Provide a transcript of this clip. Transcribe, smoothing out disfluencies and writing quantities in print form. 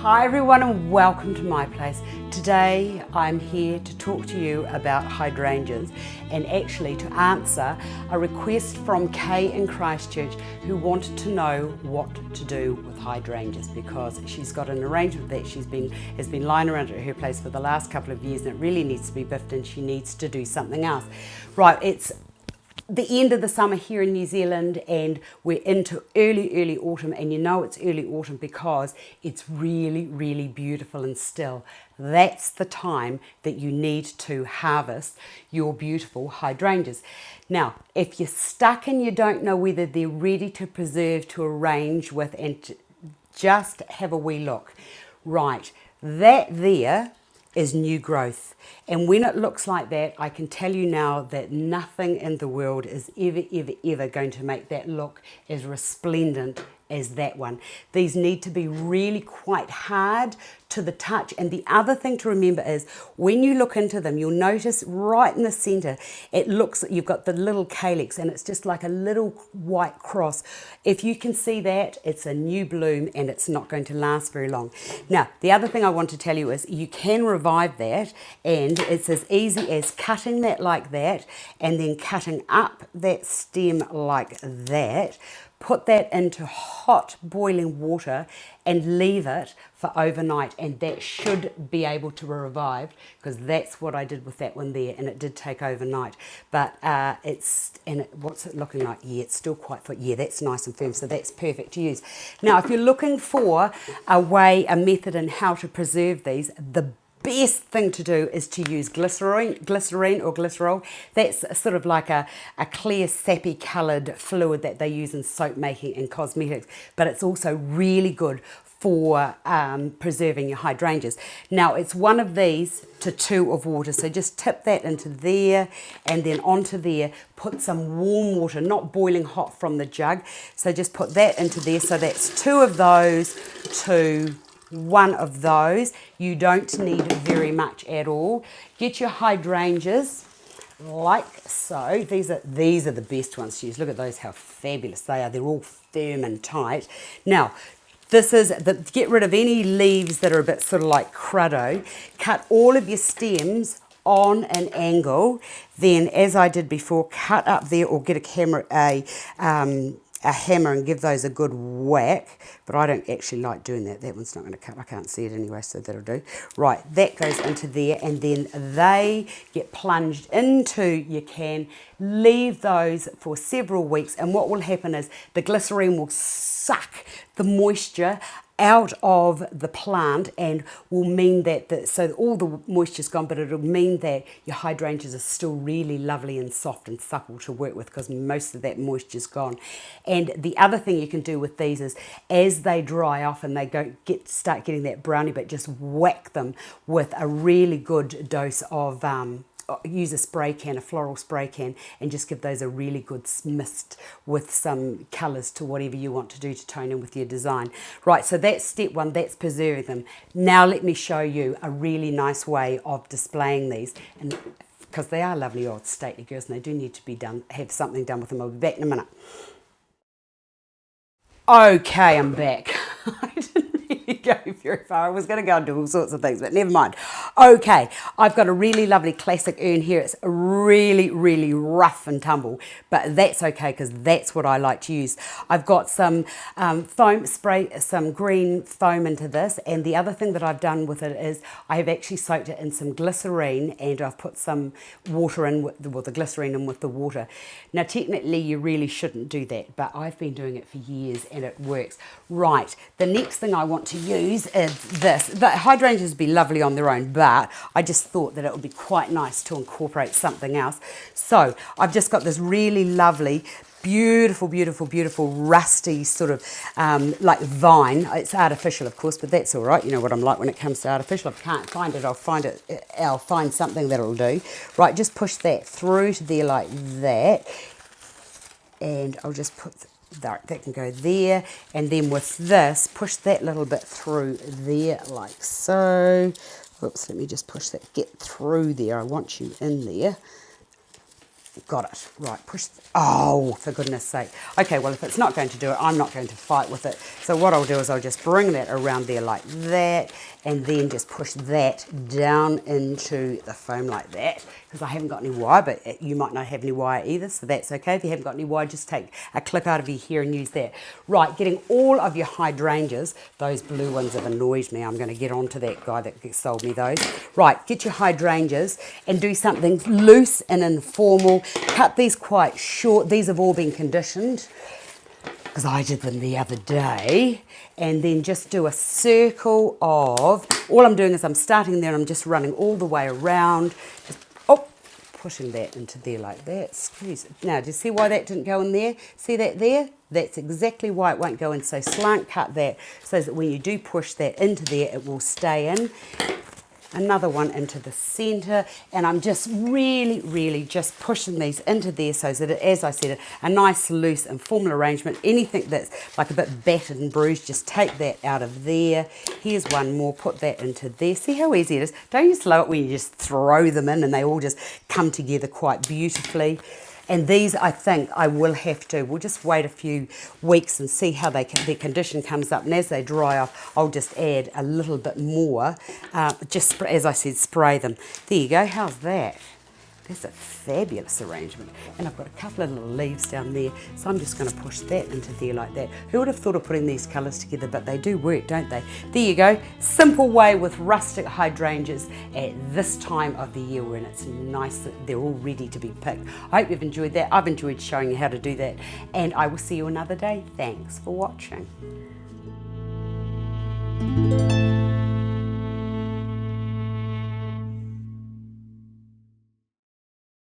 Hi everyone and welcome to my place. Today I'm here to talk to you about hydrangeas and actually to answer a request from Kay in Christchurch who wanted to know what to do with hydrangeas because she's got an arrangement that has been lying around at her place for the last couple of years and it really needs to be biffed and she needs to do something else. Right, it's the end of the summer here in New Zealand and we're into early autumn, and you know it's early autumn because it's really beautiful and still. That's the time that you need to harvest your beautiful hydrangeas. Now, if you're stuck and you don't know whether they're ready to preserve, to arrange with, and just have a wee look. Right, that there is new growth, and when it looks like that, I can tell you now that nothing in the world is ever going to make that look as resplendent as that one. These need to be really quite hard to the touch, and the other thing to remember is when you look into them, you'll notice right in the center it looks, you've got the little calyx and it's just like a little white cross. If you can see that, it's a new bloom and it's not going to last very long. Now the other thing I want to tell you is you can revive that, and it's as easy as cutting that like that and then cutting up that stem like that. Put that into hot boiling water and leave it for overnight, and that should be able to revive, because that's what I did with that one there, and it did take overnight. But what's it looking like? Yeah, it's still quite thick. Yeah, that's nice and firm, so that's perfect to use. Now, if you're looking for a method in how to preserve these, the best thing to do is to use glycerine or glycerol. That's sort of like a clear sappy coloured fluid that they use in soap making and cosmetics, but it's also really good for preserving your hydrangeas. Now it's 1 of these to 2 of water, so just tip that into there and then onto there, put some warm water, not boiling hot from the jug, so just put that into there. So that's 2 of those to 1 of those. You don't need very much at all. Get your hydrangeas like so. These are the best ones to use. Look at those, how fabulous they are. They're all firm and tight. Now this is get rid of any leaves that are a bit sort of like cruddo. Cut all of your stems on an angle, then as I did before, cut up there, or get a hammer and give those a good whack, but I don't actually like doing that. That one's not going to cut. I can't see it anyway, so that'll do. Right, that goes into there, and then they get plunged into your can. Leave those for several weeks, and what will happen is the glycerine will suck the moisture out of the plant and will mean that so all the moisture's gone, but it'll mean that your hydrangeas are still really lovely and soft and supple to work with because most of that moisture's gone. And the other thing you can do with these is as they dry off and they start getting that brownie bit, just whack them with a really good dose of use a spray can, a floral spray can, and just give those a really good mist with some colours to whatever you want to do to tone in with your design. Right, so that's step 1, that's preserving them. Now let me show you a really nice way of displaying these, and because they are lovely old stately girls and they do need to be have something done with them. I'll be back in a minute. Okay, I'm back. I didn't really go very far. I was going to go and do all sorts of things, but never mind. Okay, I've got a really lovely classic urn here. It's really rough and tumble, but that's okay because that's what I like to use. I've got some foam spray, some green foam into this, and the other thing that I've done with it is I have actually soaked it in some glycerine, and I've put some water in with the glycerine in with the water. Now, technically, you really shouldn't do that, but I've been doing it for years and it works. Right, the next thing I want to use is this. The hydrangeas would be lovely on their own, but I just thought that it would be quite nice to incorporate something else. So I've just got this really lovely, beautiful rusty sort of like vine. It's artificial, of course, but that's all right. You know what I'm like when it comes to artificial. If I can't find it, I'll find something that'll do. Right, just push that through to there like that, and I'll just put that can go there, and then with this, push that little bit through there like so. Oops, let me just push that, get through there. I want you in there. Got it. Right, push. Oh, for goodness sake. Okay, well, if it's not going to do it, I'm not going to fight with it. So what I'll do is I'll just bring that around there like that, and then just push that down into the foam like that, because I haven't got any wire, but you might not have any wire either, so that's okay. If you haven't got any wire, just take a clip out of your hair and use that. Right, getting all of your hydrangeas, those blue ones have annoyed me. I'm going to get on to that guy that sold me those. Right, get your hydrangeas and do something loose and informal. Cut these quite short. These have all been conditioned because I did them the other day. And then just do a circle of, all I'm doing is I'm starting there and I'm just running all the way around. Just, pushing that into there like that. Squeeze it. Now, do you see why that didn't go in there? See that there? That's exactly why it won't go in. So slant cut that so that when you do push that into there, it will stay in. Another one into the center, and I'm just really just pushing these into there so that, as I said, a nice loose and formal arrangement. Anything that's like a bit battered and bruised, just take that out of there. Here's one more, put that into there. See how easy it is? Don't you slow it when you just throw them in and they all just come together quite beautifully. And these, I think, I will have to, we'll just wait a few weeks and see how their condition comes up. And as they dry off, I'll just add a little bit more. Just, as I said, spray them. There you go. How's that? That's a fabulous arrangement. And I've got a couple of little leaves down there, so I'm just going to push that into there like that. Who would have thought of putting these colours together? But they do work, don't they? There you go. Simple way with rustic hydrangeas at this time of the year when it's nice, they're all ready to be picked. I hope you've enjoyed that. I've enjoyed showing you how to do that. And I will see you another day. Thanks for watching.